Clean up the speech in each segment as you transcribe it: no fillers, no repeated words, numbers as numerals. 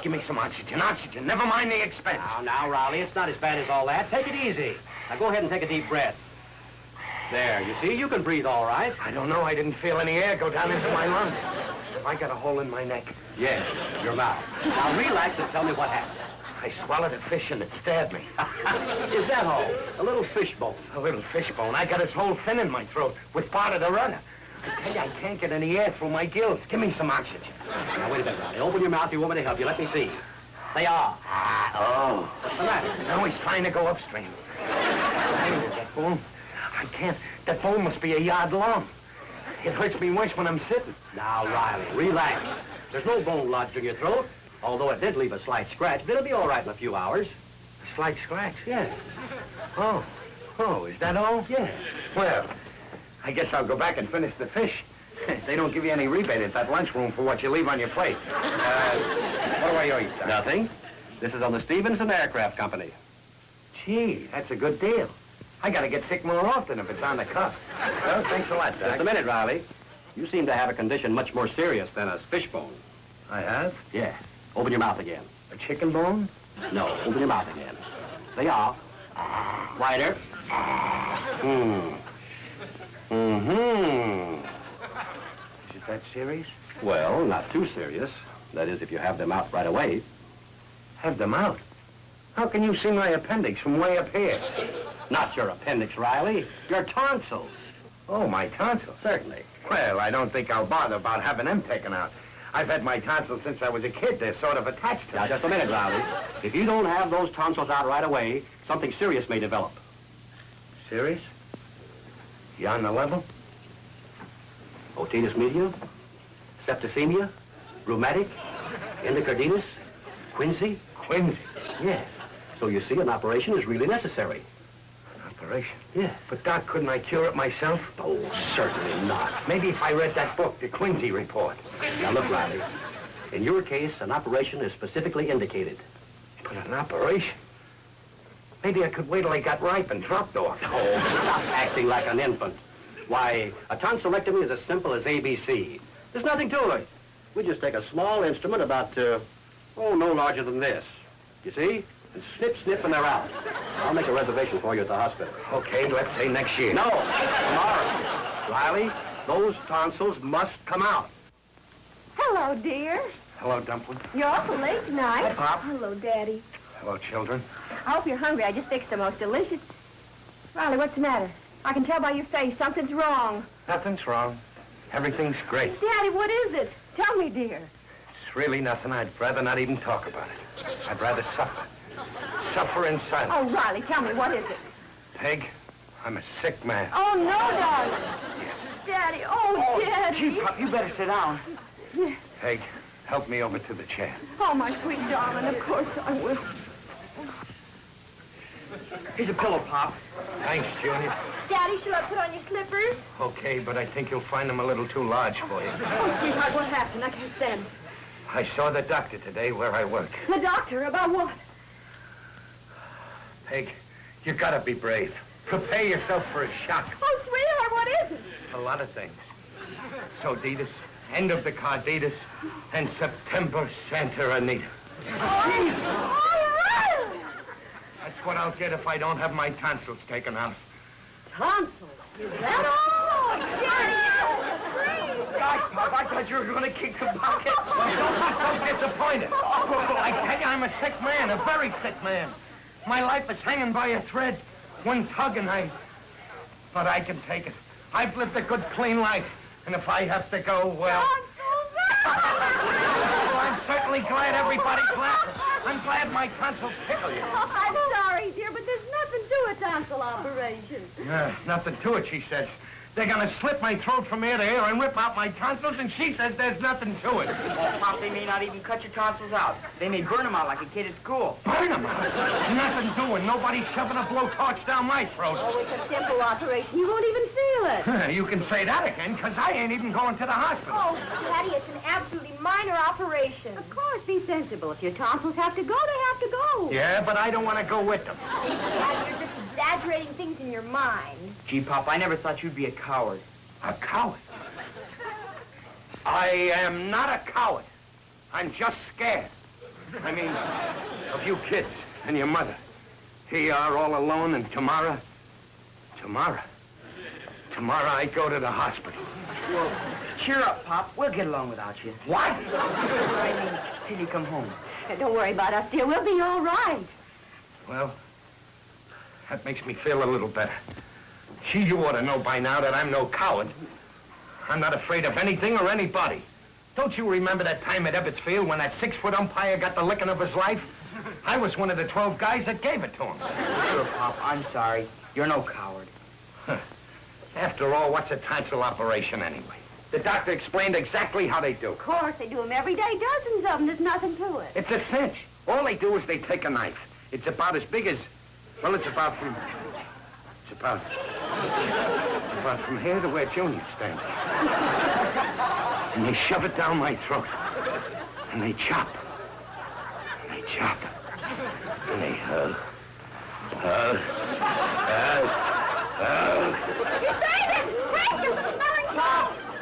give me some oxygen. Oxygen. Never mind the expense. Now, Riley, it's not as bad as all that. Take it easy. Now, go ahead and take a deep breath. There, you see, you can breathe all right. I don't know. I didn't feel any air go down into my lungs. I got a hole in my neck. Yes, your mouth. Now, relax and tell me what happened. I swallowed a fish and it stabbed me. Is that all? A little fishbone. A little fishbone. I got his whole fin in my throat with part of the rudder. I tell you, I can't get any air through my gills. Give me some oxygen. Now, wait a minute, Riley. Open your mouth. You want me to help you? Let me see. Say ah. Oh. What's the matter? Now he's trying to go upstream. That bone. I can't. That bone must be a yard long. It hurts me worse when I'm sitting. Now, Riley, relax. There's no bone lodged in your throat, although it did leave a slight scratch. But it'll be all right in a few hours. A slight scratch? Yes. Oh. Oh, is that all? Yes. Well, I guess I'll go back and finish the fish. They don't give you any rebate at that lunchroom for what you leave on your plate. What do I owe you, sir? Nothing. This is on the Stevenson Aircraft Company. Gee, that's a good deal. I gotta get sick more often if it's on the cuff. Well, thanks a lot, Doc. Just a minute, Riley. You seem to have a condition much more serious than a fishbone. I have? Yeah. Open your mouth again. A chicken bone? No, open your mouth again. Say ah. Wider. Is it that serious? Well, not too serious. That is, if you have them out right away. Have them out? How can you see my appendix from way up here? Not your appendix, Riley. Your tonsils. Oh, my tonsils? Certainly. Well, I don't think I'll bother about having them taken out. I've had my tonsils since I was a kid. They're sort of attached to me. Now, just a minute, Riley. If you don't have those tonsils out right away, something serious may develop. Serious? You on the level? Otitis media, septicemia, rheumatic, endocarditis, quinsy. Quinsy? Yes. So you see, an operation is really necessary. An operation? Yeah. But, Doc, couldn't I cure it myself? Oh, certainly not. Maybe if I read that book, the Quinsy Report. Now, look, Riley. In your case, an operation is specifically indicated. But an operation? Maybe I could wait till I got ripe and dropped off. Oh, stop acting like an infant. Why, a tonsillectomy is as simple as ABC. There's nothing to it. We just take a small instrument about, no larger than this. You see? And snip, snip, and they're out. I'll make a reservation for you at the hospital. Okay, let's say next year. No, tomorrow. Riley, those tonsils must come out. Hello, dear. Hello, Dumpling. You're awful late tonight. Hi, Pop. Hello, Daddy. Hello, children. I hope you're hungry. I just fixed the most delicious... Riley, what's the matter? I can tell by your face. Something's wrong. Nothing's wrong. Everything's great. Daddy, what is it? Tell me, dear. It's really nothing. I'd rather not even talk about it. I'd rather suffer. Suffer in silence. Oh, Riley, tell me, what is it? Peg, I'm a sick man. Oh, no, darling. Daddy, Daddy. Gee, Pop, you better sit down. Yeah. Peg, help me over to the chair. Oh, my sweet darling, of course I will. Here's a pillow, Pop. Thanks, Junior. Daddy, shall I put on your slippers? Okay, but I think you'll find them a little too large for you. Oh, sweetheart, what happened? I can't stand it. I saw the doctor today where I work. The doctor? About what? Peg, you gotta be brave. Prepare yourself for a shock. Oh, sweetheart, what is it? A lot of things. Soditis, end of the carditis, and September Santa Anita. Oh, Riley! That's what I'll get if I don't have my tonsils taken out. Tonsils? Is that all? Daddy, Gosh, Pop, I thought you were going to kick the bucket. Don't be so disappointed. I tell you, I'm a sick man, a very sick man. My life is hanging by a thread. One tug and But I can take it. I've lived a good, clean life. And if I have to go, well... Well, I'm certainly glad everybody's laughing. I'm glad my tonsils tickle you. Oh, I'm sorry, dear, but there's nothing to a tonsil operation. Nothing to it, she says. They're going to slit my throat from ear to ear and rip out my tonsils, and she says there's nothing to it. Well, Pop, they may not even cut your tonsils out. They may burn them out like a kid at school. Burn them out? Nothing doing. Nobody's shoving a blowtorch down my throat. Oh, it's a simple operation. You won't even feel it. You can say that again, because I ain't even going to the hospital. Oh, Daddy, it's an absolutely minor operation. Of course, be sensible. If your tonsils have to go, they have to go. Yeah, but I don't want to go with them. Daddy, you're just exaggerating things in your mind. Gee, Pop, I never thought you'd be a coward. A coward? I am not a coward. I'm just scared. I mean, a few kids and your mother. Here you are all alone, and tomorrow I go to the hospital. Well, cheer up, Pop. We'll get along without you. What? I mean, till you come home. Don't worry about us, dear. We'll be all right. Well, that makes me feel a little better. Gee, you ought to know by now that I'm no coward. I'm not afraid of anything or anybody. Don't you remember that time at Ebbets Field when that 6-foot umpire got the licking of his life? I was one of the 12 guys that gave it to him. Sure, Pop. I'm sorry. You're no coward. After all, what's a tonsil operation anyway? The doctor explained exactly how they do. Of course, they do them every day, dozens of them. There's nothing to it. It's a cinch. All they do is they take a knife. It's about as big as, well, it's about from here to where Junior stands. And they shove it down my throat. And they chop. And they chop. And they hug. You saved it! Thank you!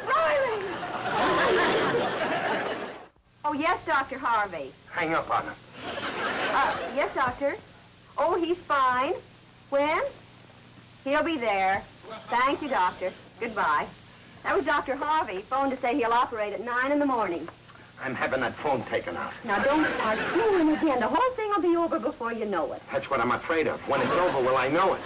Riley! Oh, yes, Dr. Harvey. Hang up on him. Yes, doctor. Oh, he's fine. When? He'll be there. Thank you, doctor. Goodbye. That was Dr. Harvey. Phoned to say he'll operate at 9 in the morning. I'm having that phone taken out. Now, don't start fooling again. The whole thing will be over before you know it. That's what I'm afraid of. When it's over, will I know it?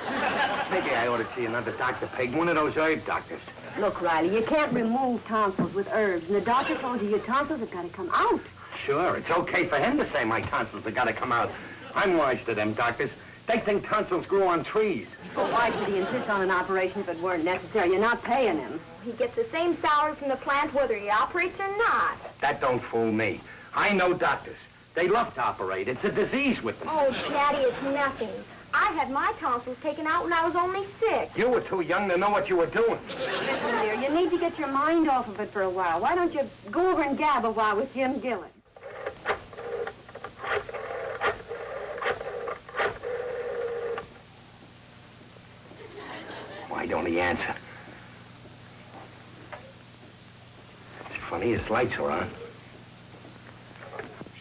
Maybe I ought to see another doctor, Peg. One of those herb doctors. Look, Riley, you can't remove tonsils with herbs, and the doctor told you your tonsils have got to come out. Sure, it's okay for him to say my tonsils have got to come out. I'm wise to them doctors. They think tonsils grow on trees. Well, why should he insist on an operation if it weren't necessary? You're not paying him. He gets the same salary from the plant whether he operates or not. That don't fool me. I know doctors. They love to operate. It's a disease with them. Oh, Daddy, it's nothing. I had my tonsils taken out when I was only 6. You were too young to know what you were doing. Listen, dear, you need to get your mind off of it for a while. Why don't you go over and gab a while with Jim Gillett? Why don't he answer? It's funny, his lights are on.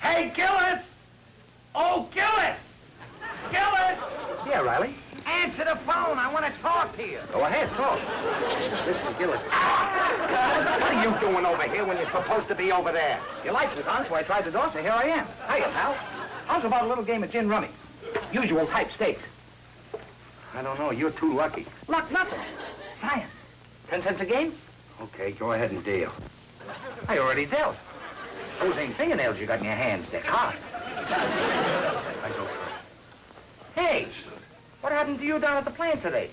Hey, Gillis! Oh, Gillis! Gillis! Yeah, Riley? Answer the phone. I want to talk to you. Go ahead, talk. This is Gillis. What are you doing over here when you're supposed to be over there? Your lights was on, so I tried the door, so here I am. Hiya, pal. How's about a little game of gin rummy? Usual type stakes. I don't know. You're too lucky. Luck nothing. Science. 10 cents a game? Okay, go ahead and deal. I already dealt. Those ain't fingernails you got in your hands. They're cards. I go first. Hey, what happened to you down at the plant today?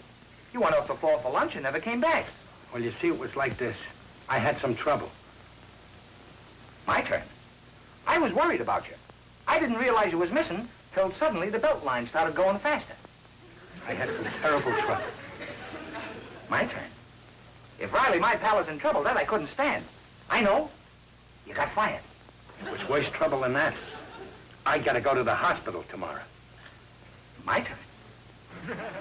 You went off the floor for lunch and never came back. Well, you see, it was like this. I had some trouble. My turn. I was worried about you. I didn't realize you was missing till suddenly the belt line started going faster. I had some terrible trouble. My turn. If Riley, my pal, is in trouble, that I couldn't stand. I know. You got fired. It was worse trouble than that. I gotta go to the hospital tomorrow. My turn.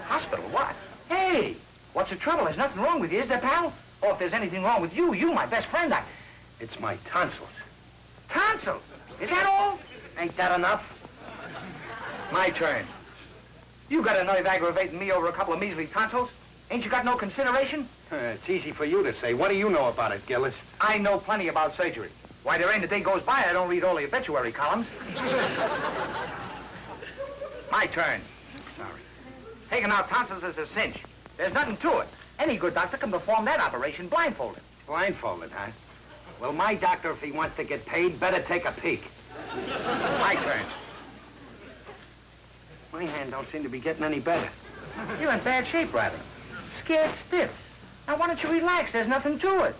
Hospital, what? Hey, what's the trouble? There's nothing wrong with you, is there, pal? Or if there's anything wrong with you, my best friend, It's my tonsils. Tonsils? Is that all? Ain't that enough? My turn. You got a nerve aggravating me over a couple of measly tonsils? Ain't you got no consideration? It's easy for you to say. What do you know about it, Gillis? I know plenty about surgery. Why, there ain't a day goes by I don't read all the obituary columns. My turn. Sorry. Taking out tonsils is a cinch. There's nothing to it. Any good doctor can perform that operation blindfolded. Blindfolded, huh? Well, my doctor, if he wants to get paid, better take a peek. My turn. My hand don't seem to be getting any better. You're in bad shape, Riley. Scared stiff. Now, why don't you relax? There's nothing to it.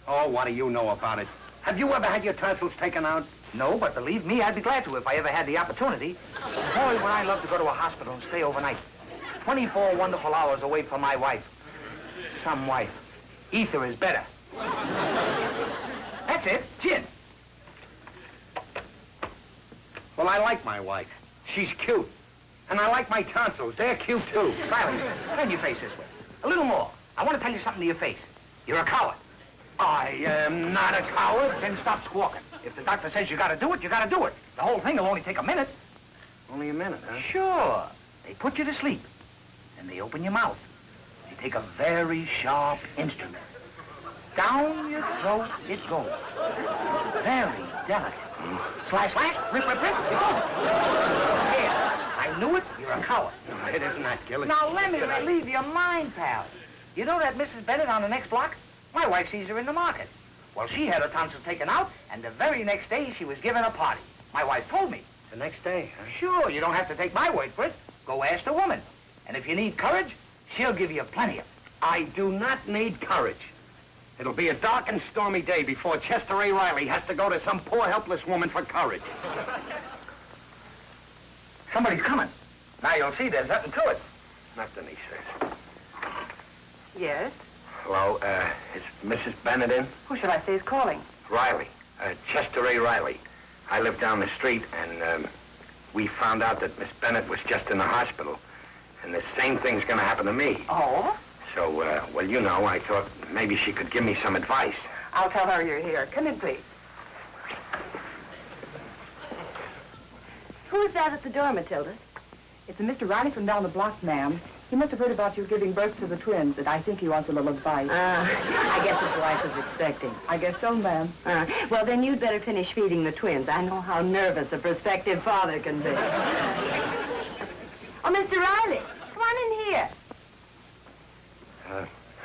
Oh, what do you know about it? Have you ever had your tonsils taken out? No, but believe me, I'd be glad to if I ever had the opportunity. Boy, would I love to go to a hospital and stay overnight. 24 wonderful hours away from my wife. Some wife. Ether is better. That's it. Gin. Well, I like my wife. She's cute. And I like my tonsils. They're cute, too. Riley, turn your face this way. A little more. I want to tell you something to your face. You're a coward. I am not a coward. Then stop squawking. If the doctor says you gotta do it, you gotta do it. The whole thing will only take a minute. Only a minute, huh? Sure. They put you to sleep. Then they open your mouth. They take a very sharp instrument. Down your throat it goes. Very delicate. Slash, slash, rip, rip, rip, it goes. Yeah, I knew it. You're a coward. No, it isn't that, Gillis. Now, let me relieve your mind, pal. You know that Mrs. Bennett on the next block? My wife sees her in the market. Well, she had her tonsils taken out, and the very next day she was given a party. My wife told me. The next day, huh? Sure, you don't have to take my word for it. Go ask the woman. And if you need courage, she'll give you plenty of it. I do not need courage. It'll be a dark and stormy day before Chester A. Riley has to go to some poor, helpless woman for courage. Somebody's coming. Now you'll see there's nothing to it. Nothing, he says. Yes? Hello, is Mrs. Bennett in? Who should I say is calling? Riley. Chester A. Riley. I live down the street, and we found out that Miss Bennett was just in the hospital. And the same thing's going to happen to me. Oh? So, well, you know, I thought maybe she could give me some advice. I'll tell her you're here. Come in, please. Who's that at the door, Matilda? It's a Mr. Riley from down the block, ma'am. He must have heard about you giving birth to the twins, and I think he wants a little advice. I guess his wife is expecting. I guess so, ma'am. Well, then you'd better finish feeding the twins. I know how nervous a prospective father can be. Oh, Mr. Riley, come on in here.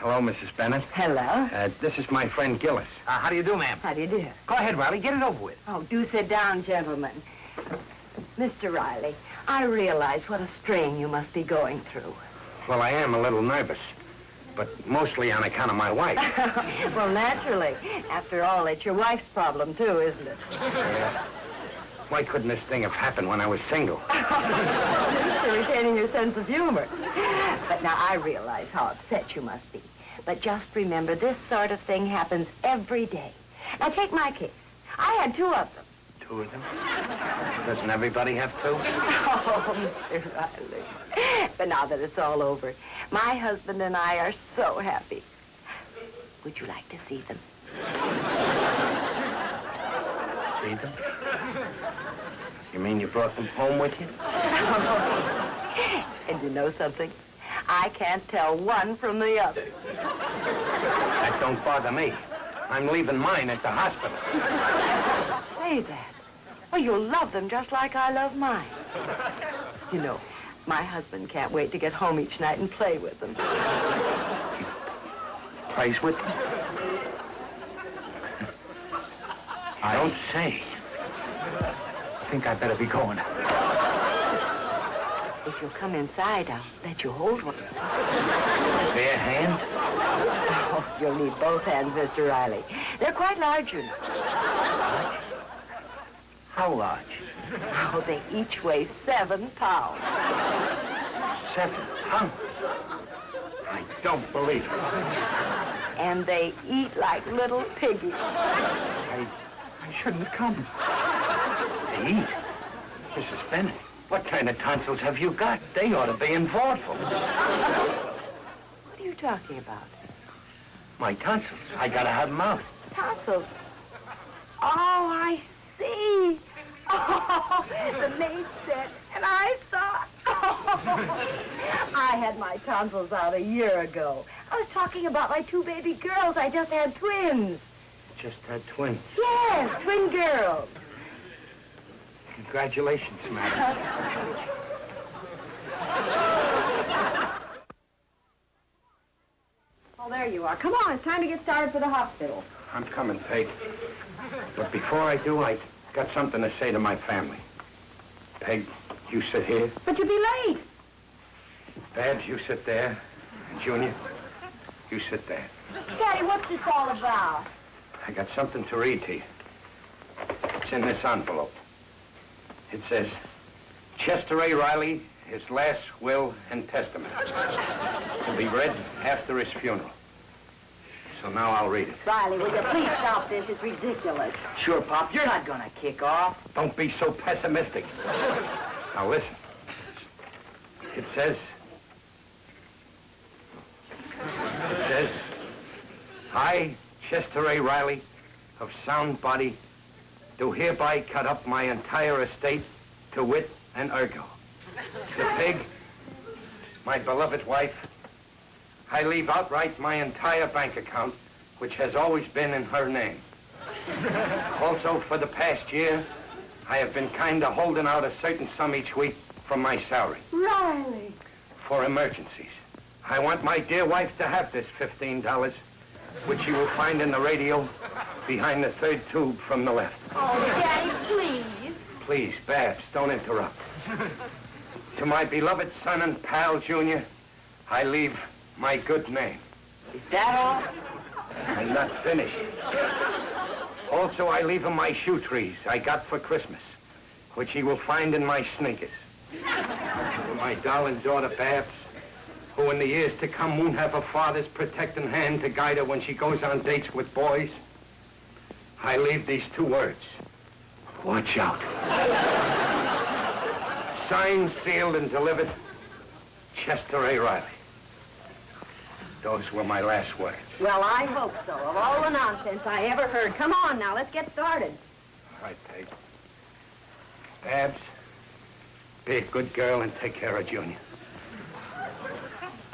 Hello, Mrs. Bennett. Hello. This is my friend Gillis. How do you do, ma'am? How do you do? Go ahead, Riley. Get it over with. Oh, do sit down, gentlemen. Mr. Riley, I realize what a strain you must be going through. Well, I am a little nervous, but mostly on account of my wife. Well, naturally. After all, it's your wife's problem, too, isn't it? Why couldn't this thing have happened when I was single? You're retaining your sense of humor. But now I realize how upset you must be. But just remember, this sort of thing happens every day. Now, take my case. I had 2 of them. 2 of them? Doesn't everybody have 2? Oh, Mr. Riley. But now that it's all over, my husband and I are so happy. Would you like to see them? See them? You mean you brought them home with you? And you know something? I can't tell one from the other. That don't bother me. I'm leaving mine at the hospital. Say that. Well, you'll love them just like I love mine. You know, my husband can't wait to get home each night and play with them. Plays with them? I don't say. I think I'd better be going. If you'll come inside, I'll let you hold one. Bare hand? Oh, you'll need both hands, Mr. Riley. They're quite large, you know. How large? Oh, they each weigh 7 pounds. 7 pounds? I don't believe it. And they eat like little piggies. I shouldn't have come. They eat? Mrs. Bennett, what kind of tonsils have you got? They ought to be in vaudeville. What are you talking about? My tonsils. I gotta have them out. Tonsils. Oh, I see. Oh, the maid said, and I saw. Oh, I had my tonsils out a year ago. I was talking about my 2 baby girls. I just had twins. Just had twins. Yes, twin girls. Congratulations, madam. Oh, there you are. Come on, it's time to get started for the hospital. I'm coming, Peg. But before I do, I got something to say to my family. Peg, you sit here. But you'll be late. Babs, you sit there. And Junior, you sit there. Daddy, what's this all about? I got something to read to you. It's in this envelope. It says, Chester A. Riley, his last will and testament. To be read after his funeral. So now I'll read it. Riley, will you please stop this? It's ridiculous. Sure, Pop, you're not gonna kick off. Don't be so pessimistic. Now listen. It says, I, Chester A. Riley, of sound body, do hereby cut up my entire estate to wit and ergo. The pig, my beloved wife, I leave outright my entire bank account, which has always been in her name. Also, for the past year, I have been kind of holding out a certain sum each week from my salary. Riley. For emergencies. I want my dear wife to have this $15, which you will find in the radio behind the third tube from the left. Oh, Daddy, please. Please, Babs, don't interrupt. To my beloved son and pal, Junior, I leave my good name. Is that all? I'm not finished. Also, I leave him my shoe trees I got for Christmas, which he will find in my sneakers. For my darling daughter, Babs, who in the years to come won't have a father's protecting hand to guide her when she goes on dates with boys, I leave these 2 words. Watch out. Signed, sealed, and delivered, Chester A. Riley. Those were my last words. Well, I hope so. Of all the nonsense I ever heard. Come on now, let's get started. All right, Peg. Babs, be a good girl and take care of Junior.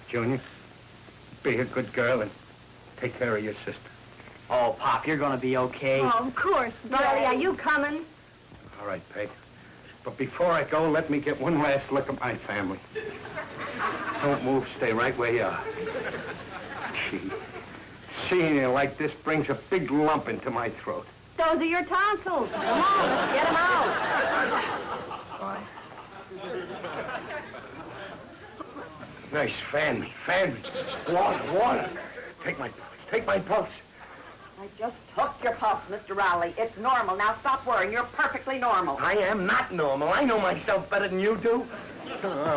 Junior, be a good girl and take care of your sister. Oh, Pop, you're gonna be okay. Oh, of course. Riley, are you coming? All right, Peg. But before I go, let me get one last look at my family. Don't move. Stay right where you are. Gee, seeing you like this brings a big lump into my throat. Those are your tonsils. Come on, let's get them out. Nice, fan me. Water. Take my pulse. I just took your pulse, Mr. Rowley. It's normal. Now stop worrying. You're perfectly normal. I am not normal. I know myself better than you do.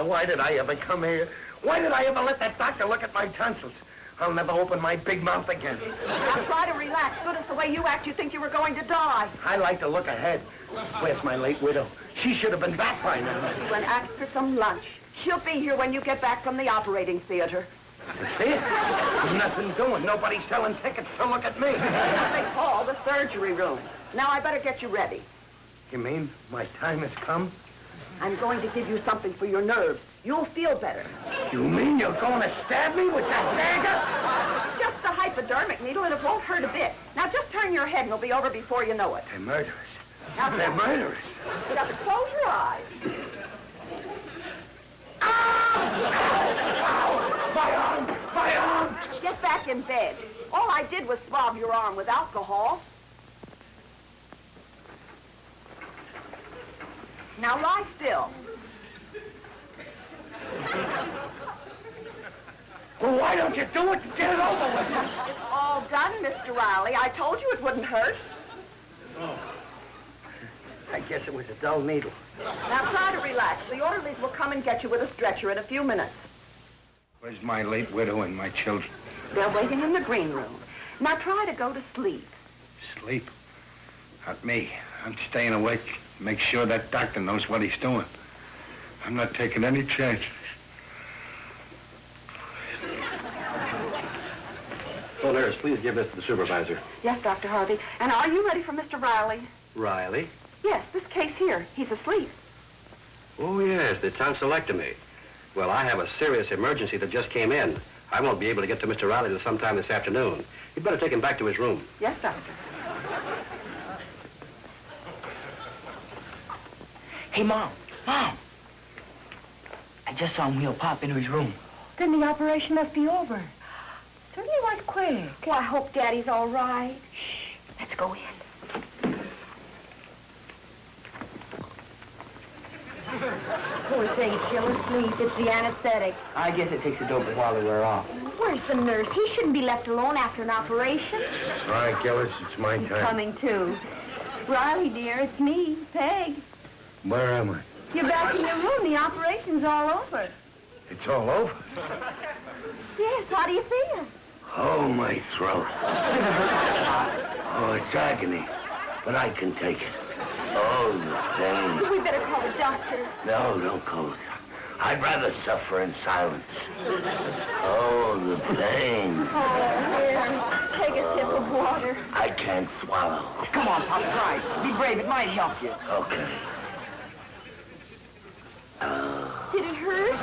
Why did I ever come here? Why did I ever let that doctor look at my tonsils? I'll never open my big mouth again. Now try to relax. Good as the way you act, you think you were going to die. I like to look ahead. Where's my late widow? She should have been back by now. She went asked for some lunch. She'll be here when you get back from the operating theater. See it? There's nothing doing. Nobody's selling tickets to look at me. What they call the surgery room. Now I better get you ready. You mean my time has come? I'm going to give you something for your nerves. You'll feel better. You mean you're going to stab me with that dagger? Just a hypodermic needle and it won't hurt a bit. Now just turn your head and it'll be over before you know it. They're murderers. Now, They're murderers. You have to close your eyes. My arm! Get back in bed. All I did was swab your arm with alcohol. Now lie still. Well, why don't you do it to get it over with? It's all done, Mr. Riley. I told you it wouldn't hurt. Oh. I guess it was a dull needle. Now try to relax. The orderlies will come and get you with a stretcher in a few minutes. Where's my late widow and my children? They're waiting in the green room. Now try to go to sleep. Sleep? Not me. I'm staying awake. Make sure that doctor knows what he's doing. I'm not taking any chances. Oh, nurse, please give this to the supervisor. Yes, Dr. Harvey. And are you ready for Mr. Riley? Riley? Yes, this case here. He's asleep. Oh, yes, the tonsillectomy. Well, I have a serious emergency that just came in. I won't be able to get to Mr. Riley till sometime this afternoon. You'd better take him back to his room. Yes, Doctor. Hey, Mom. I just saw him wheel Pop into his room. Then the operation must be over. Certainly was quick. Well, I hope Daddy's all right. Shh. Let's go in. Poor thing, she'll asleep. It's the anesthetic. I guess it takes a dope while to wear off. Where's the nurse? He shouldn't be left alone after an operation. All right, Gillis, it's my He's turn. coming, too. Riley, dear, it's me, Peg. Where am I? You're back in your room. The operation's all over. It's all over. Yes, how do you feel? Oh, my throat. Oh, it's agony. But I can take it. Oh, the pain. We better call the doctor. No, don't call it. I'd rather suffer in silence. Oh, the pain. Oh, dear. Take a sip of water. I can't swallow. Come on, Pop, try. Be brave. It might help you. Okay. Did it hurt?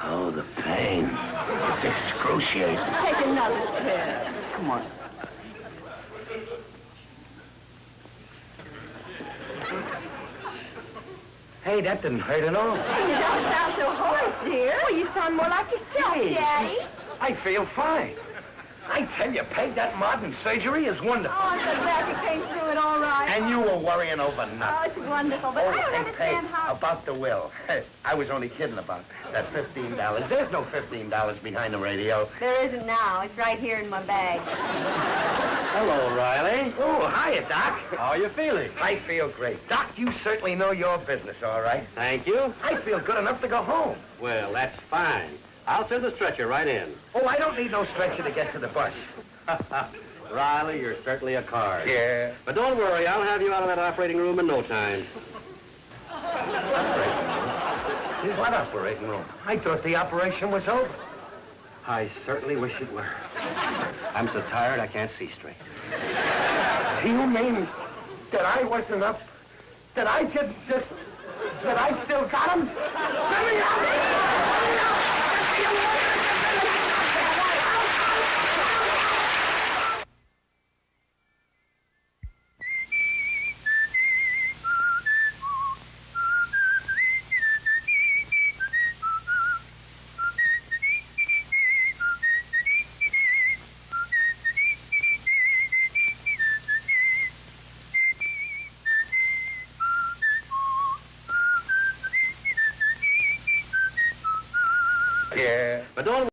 Oh, the pain. It's excruciating. Take another sip. Come on. Hey, that didn't hurt at all. You don't sound so hoarse, dear. Well, you sound more like yourself, Daddy. I feel fine. I tell you, Peg, that modern surgery is wonderful. Oh, I'm so glad you came through it all right. And you were worrying over nothing. Oh, it's wonderful, but I don't and Peg, understand how... about the will. I was only kidding about that $15. There's no $15 behind the radio. There isn't now. It's right here in my bag. Hello, Riley. Oh, hiya, Doc. How are you feeling? I feel great. Doc, you certainly know your business, all right. Thank you. I feel good enough to go home. Well, that's fine. I'll send the stretcher right in. Oh, I don't need no stretcher to get to the bus. Riley, you're certainly a card. Yeah. But don't worry, I'll have you out of that operating room in no time. What operating room? I thought the operation was over. I certainly wish it were. I'm so tired I can't see straight. Do you mean that I wasn't up? That I just... that I still got him? Let me out! Let me out! Yeah. But don't